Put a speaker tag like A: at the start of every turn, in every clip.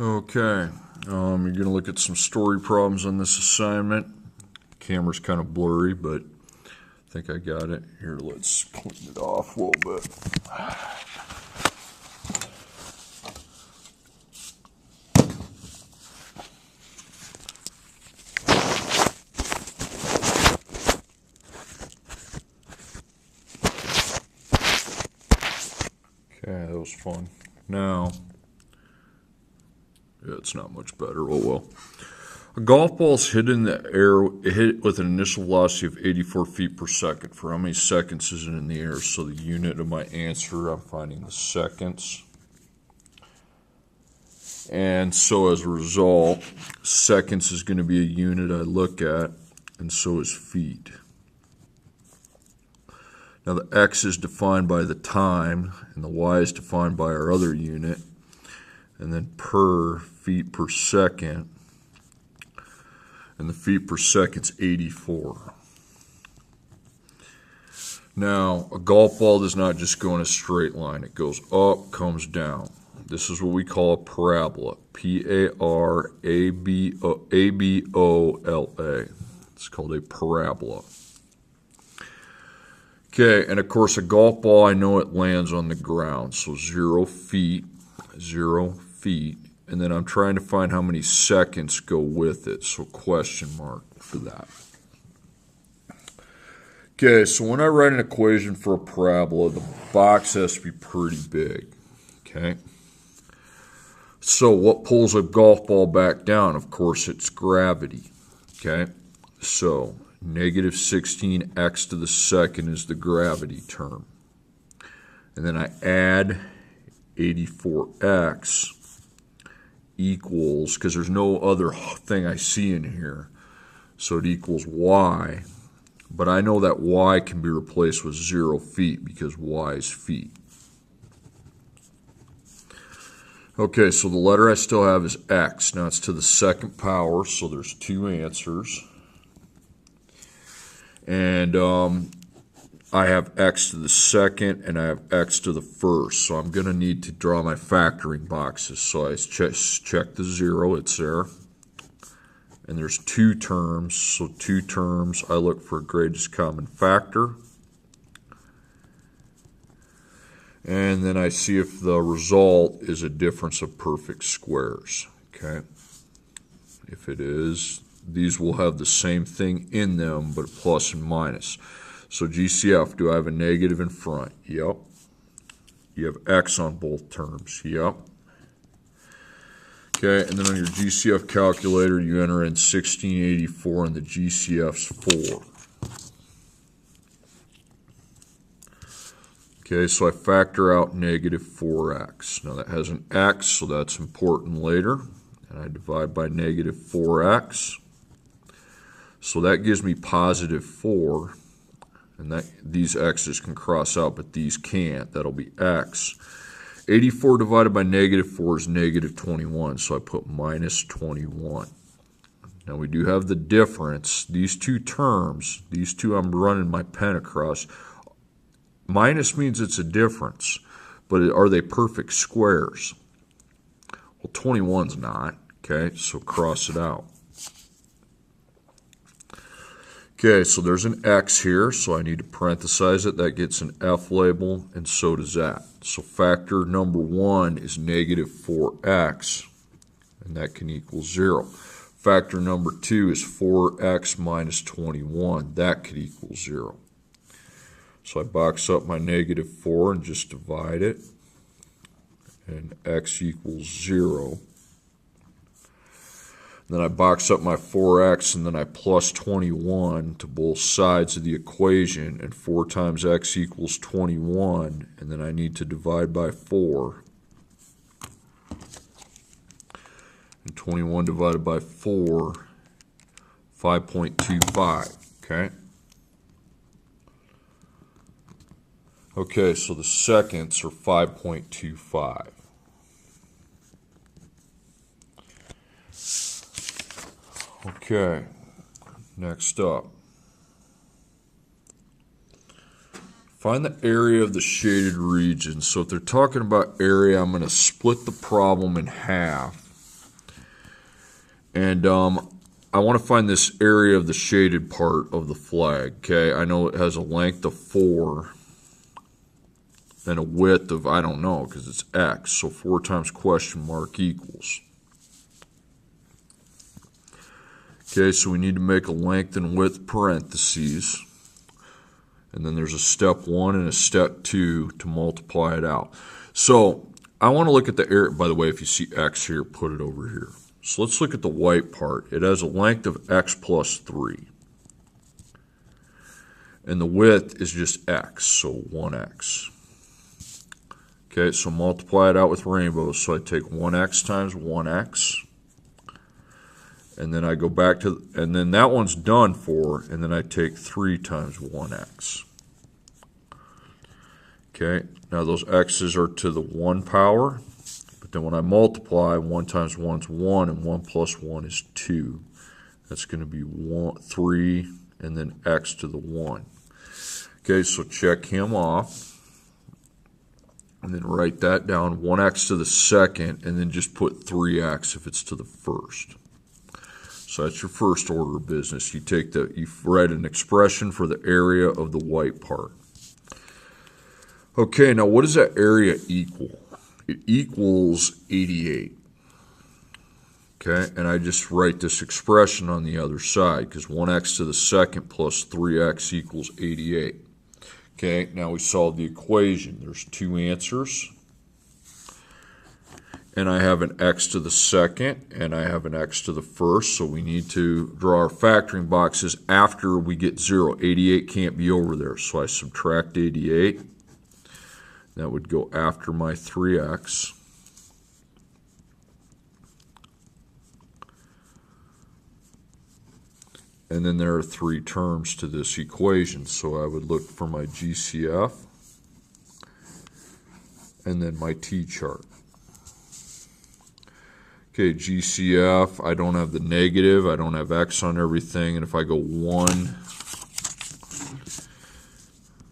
A: Okay, you're going to look at some story problems on this assignment. Camera's kind of blurry, but I think I got it. Here, let's clean it off a little bit. Okay, that was fun. Now, yeah, it's not much better. Oh well. A golf ball is hit in the air, hit with an initial velocity of 84 feet per second. For how many seconds is it in the air? So the unit of my answer, I'm finding the seconds. And so as a result, seconds is going to be a unit I look at, and so is feet. Now the x is defined by the time, and the y is defined by our other unit, and then per feet per second. And the feet per second's 84. Now, a golf ball does not just go in a straight line. It goes up, comes down. This is what we call a parabola. P-A-R-A-B-O-L-A. It's called a parabola. Okay, and of course a golf ball, I know it lands on the ground. So 0 feet, 0 feet. And then I'm trying to find how many seconds go with it, so question mark for that. Okay, so when I write an equation for a parabola, the box has to be pretty big, okay? So what pulls a golf ball back down? Of course, it's gravity, okay? So negative 16x to the second is the gravity term. And then I add 84x equals, because there's no other thing I see in here, so it equals y, but I know that y can be replaced with 0 feet because y is feet. Okay, so the letter I still have is x. Now it's to the second power, so there's two answers. And I have x to the second and I have x to the first. So I'm going to need to draw my factoring boxes. So I check the 0, it's there. And there's two terms. So two terms, I look for a greatest common factor. And then I see if the result is a difference of perfect squares. Okay. If it is, these will have the same thing in them, but plus and minus. So GCF, do I have a negative in front? Yep. You have x on both terms. Yep. Okay, and then on your GCF calculator, you enter in 1684 and the GCF's 4. Okay, so I factor out negative 4x. Now that has an x, so that's important later. And I divide by negative 4x. So that gives me positive 4. And that these x's can cross out, but these can't. That'll be x. 84 divided by negative 4 is negative 21, so I put minus 21. Now we do have the difference. These two terms, these two I'm running my pen across. Minus means it's a difference, but are they perfect squares? Well, 21's not, okay, so cross it out. Okay, so there's an x here, so I need to parenthesize it. That gets an F label, and so does that. So factor number 1 is negative 4x, and that can equal 0. Factor number 2 is 4x minus 21. That could equal 0. So I box up my negative 4 and just divide it, and x equals 0. Then I box up my 4x and then I plus 21 to both sides of the equation, and 4 times x equals 21, and then I need to divide by 4. And 21 divided by 4, 5.25, okay? Okay, so the seconds are 5.25. Okay, next up. Find the area of the shaded region. So if they're talking about area, I'm going to split the problem in half. And I want to find this area of the shaded part of the flag. Okay, I know it has a length of 4 and a width of, I don't know, because it's x. So 4 times question mark equals. Okay, so we need to make a length and width parentheses. And then there's a step 1 and a step 2 to multiply it out. So I want to look at the area. By the way, if you see x here, put it over here. So let's look at the white part. It has a length of x plus 3. And the width is just x, so 1x. Okay, so multiply it out with rainbows. So I take 1x times 1x. And then I go back to, and then that one's done for, and then I take 3 times 1x. Okay, now those x's are to the 1 power. But then when I multiply, 1 times 1 is 1, and 1 plus 1 is 2. That's going to be 3, and then x to the 1. Okay, so check him off. And then write that down, 1x to the second, and then just put 3x if it's to the first. So that's your first order of business. You write an expression for the area of the white part. Okay, now what does that area equal? It equals 88. Okay, and I just write this expression on the other side because 1x to the second plus 3x equals 88. Okay, now we solve the equation. There's 2 answers. And I have an x to the second, and I have an x to the first, so we need to draw our factoring boxes after we get 0. 88 can't be over there, so I subtract 88. That would go after my 3x. And then there are 3 terms to this equation, so I would look for my GCF and then my T-chart. Okay, GCF, I don't have the negative, I don't have x on everything, and if I go 1,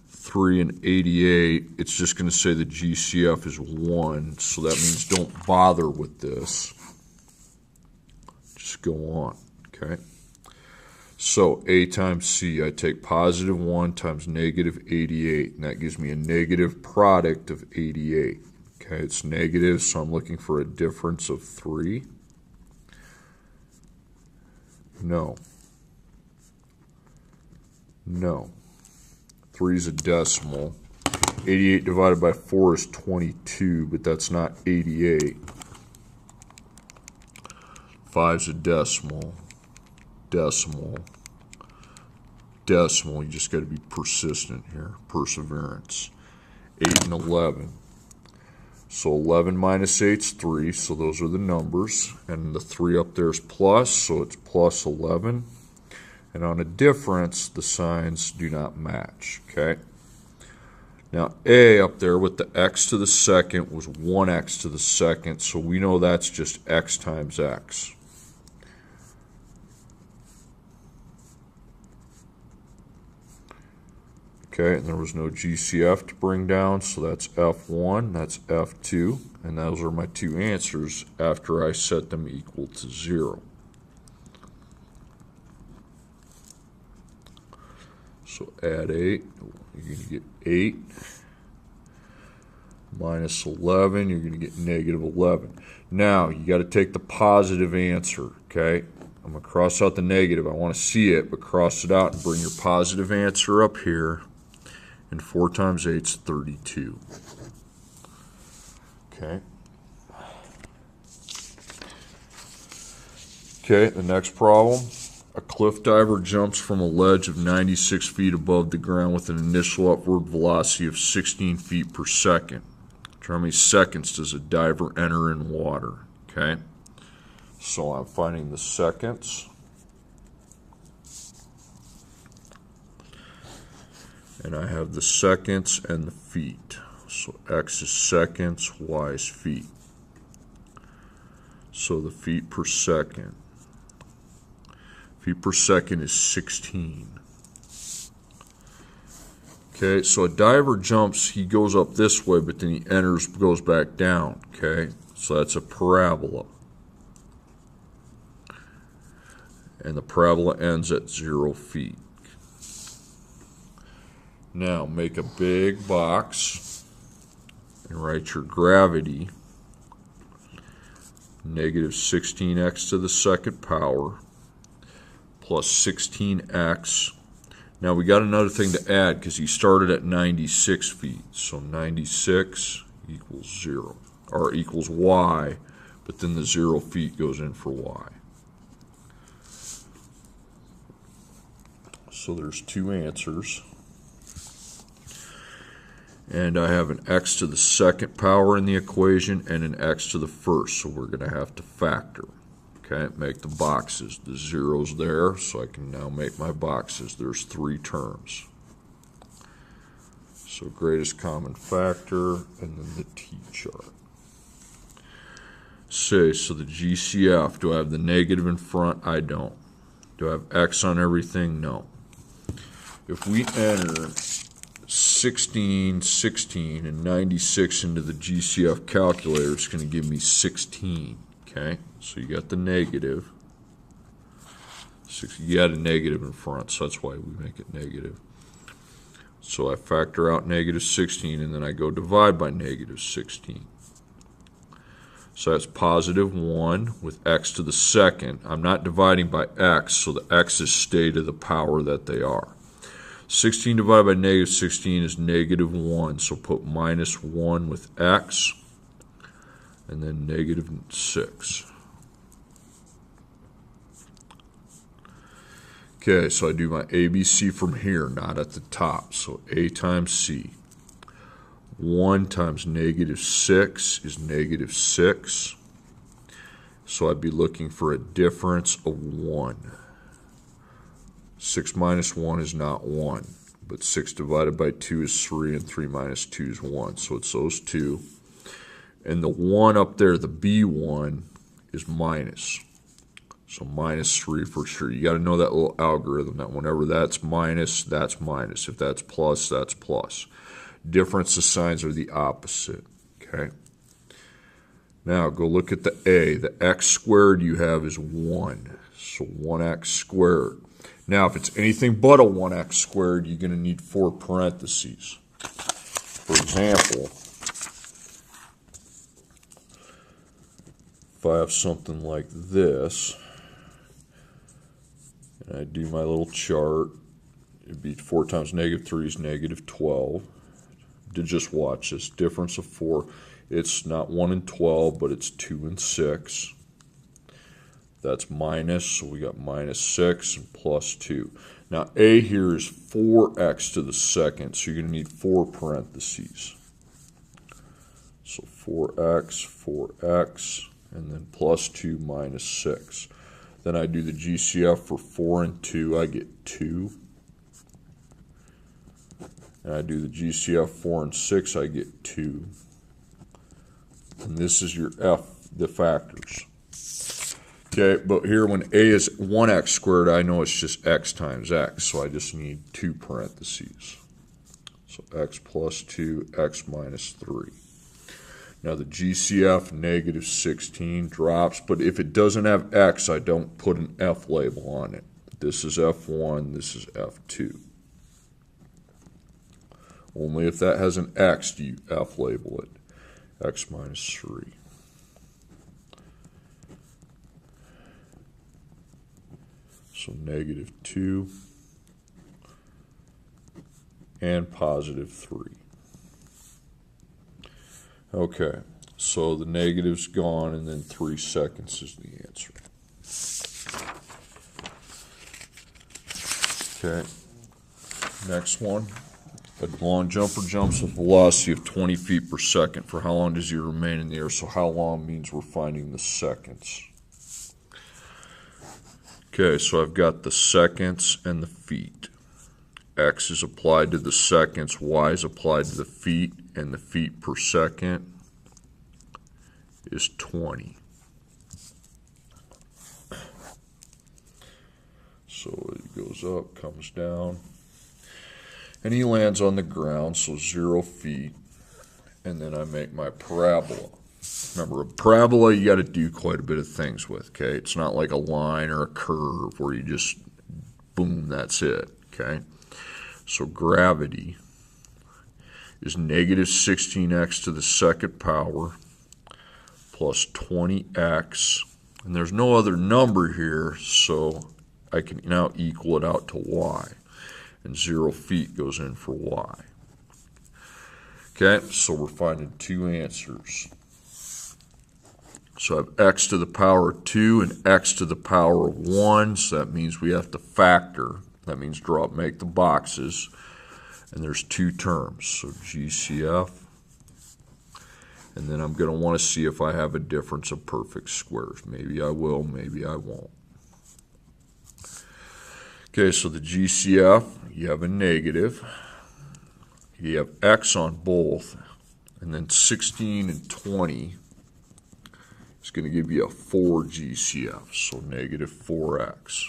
A: 3, and 88, it's just going to say the GCF is 1, so that means don't bother with this. Just go on, okay? So A times C, I take positive 1 times negative 88, and that gives me a negative product of 88. Okay, it's negative, so I'm looking for a difference of 3. No. No. 3 is a decimal. 88 divided by 4 is 22, but that's not 88. 5 is a decimal. Decimal. Decimal. You just got to be persistent here. Perseverance. 8 and 11. So 11 minus 8 is 3, so those are the numbers. And the 3 up there is plus, so it's plus 11. And on a difference, the signs do not match, okay? Now, A up there with the x to the second was 1x to the second, so we know that's just x times x. Okay, and there was no GCF to bring down, so that's F1, that's F2, and those are my 2 answers after I set them equal to 0. So add 8, you're going to get 8 minus 11, you're going to get negative 11. Now, you got to take the positive answer, okay? I'm going to cross out the negative. I want to see it, but cross it out and bring your positive answer up here. And 4 times 8 is 32. Okay. Okay, the next problem. A cliff diver jumps from a ledge of 96 feet above the ground with an initial upward velocity of 16 feet per second. How many seconds does a diver enter in water? Okay. So I'm finding the seconds. And I have the seconds and the feet. So x is seconds, y is feet. So the feet per second. Feet per second is 16. Okay, so a diver jumps, he goes up this way, but then he goes back down. Okay, so that's a parabola. and the parabola ends at 0 feet. Now make a big box and write your gravity, negative 16x to the second power plus 16x. Now we got another thing to add because he started at 96 feet. So 96 equals 0, or equals y, but then the 0 feet goes in for y. So there's two answers. And I have an x to the second power in the equation and an x to the first, so we're going to have to factor. Okay, make the boxes. The zero's there, so I can now make my boxes. There's 3 terms. So greatest common factor, and then the t-chart. So the GCF, do I have the negative in front? I don't. Do I have x on everything? No. If we enter 16, 16, and 96 into the GCF calculator, it's going to give me 16. Okay, so you got the negative. You got a negative in front, so that's why we make it negative. So I factor out negative 16, and then I go divide by negative 16. So that's positive 1 with x to the second. I'm not dividing by x, so the x's stay to the power that they are. 16 divided by negative 16 is negative 1, so put minus 1 with x, and then negative 6. Okay, so I do my ABC from here, not at the top. So A times C. 1 times negative 6 is negative 6. So I'd be looking for a difference of 1. 6 minus 1 is not 1, but 6 divided by 2 is 3, and 3 minus 2 is 1. So it's those two. And the 1 up there, the B1, is minus. So minus 3 for sure. You got to know that little algorithm, that whenever that's minus, that's minus. If that's plus, that's plus. Difference of signs are the opposite. Okay. Now go look at the A. The x squared you have is 1. So 1x squared. Now, if it's anything but a 1x squared, you're going to need 4 parentheses. For example, if I have something like this, and I do my little chart, it'd be 4 times negative 3 is negative 12. Just watch this. Difference of 4. It's not 1 and 12, but it's 2 and 6. That's minus, so we got minus 6 and plus 2. Now, A here is 4x to the second, so you're going to need 4 parentheses. So 4x, 4x, and then plus 2 minus 6. Then I do the GCF for 4 and 2, I get 2. And I do the GCF 4 and 6, I get 2. And this is your F, the factors. Okay, but here when A is 1x squared, I know it's just x times x, so I just need 2 parentheses. So x plus 2, x minus 3. Now the GCF negative 16 drops, but if it doesn't have x, I don't put an F label on it. This is F1, this is F2. Only if that has an x do you F label it. X minus 3. So negative 2 and positive 3. Okay, so the negative's gone, and then 3 seconds is the answer. Okay, next one. A long jumper jumps with a velocity of 20 feet per second. For how long does he remain in the air? So how long means we're finding the seconds. Okay, so I've got the seconds and the feet. X is applied to the seconds, Y is applied to the feet, and the feet per second is 20. So it goes up, comes down, and he lands on the ground, so 0 feet, and then I make my parabola. Remember, a parabola you got to do quite a bit of things with, okay? It's not like a line or a curve where you just, boom, that's it, okay? So gravity is negative 16x to the second power plus 20x. And there's no other number here, so I can now equal it out to y. And 0 feet goes in for y. Okay, so we're finding two answers. So I have x to the power of 2 and x to the power of 1. So that means we have to factor. That means make the boxes. And there's two terms. So GCF. And then I'm going to want to see if I have a difference of perfect squares. Maybe I will, maybe I won't. Okay, so the GCF, you have a negative. You have x on both. And then 16 and 20 is going to give you a 4 GCF. So negative 4x.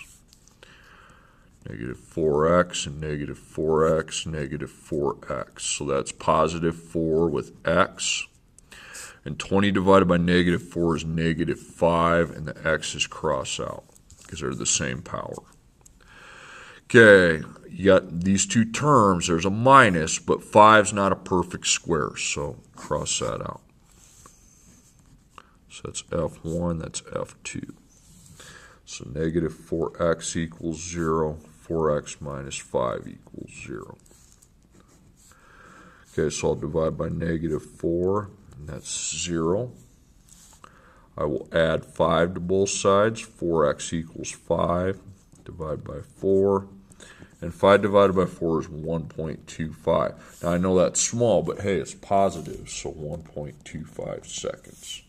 A: Negative 4x and negative 4x, negative 4x. So that's positive 4 with x. And 20 divided by negative 4 is negative 5, and the x is cross out because they're the same power. Okay, you got these two terms. There's a minus, but 5's not a perfect square, so cross that out. So that's F1, that's F2. So negative 4x equals 0. 4x minus 5 equals 0. Okay, so I'll divide by negative 4, and that's 0. I will add 5 to both sides. 4x equals 5. Divide by 4. And 5 divided by 4 is 1.25. Now, I know that's small, but hey, it's positive, so 1.25 seconds.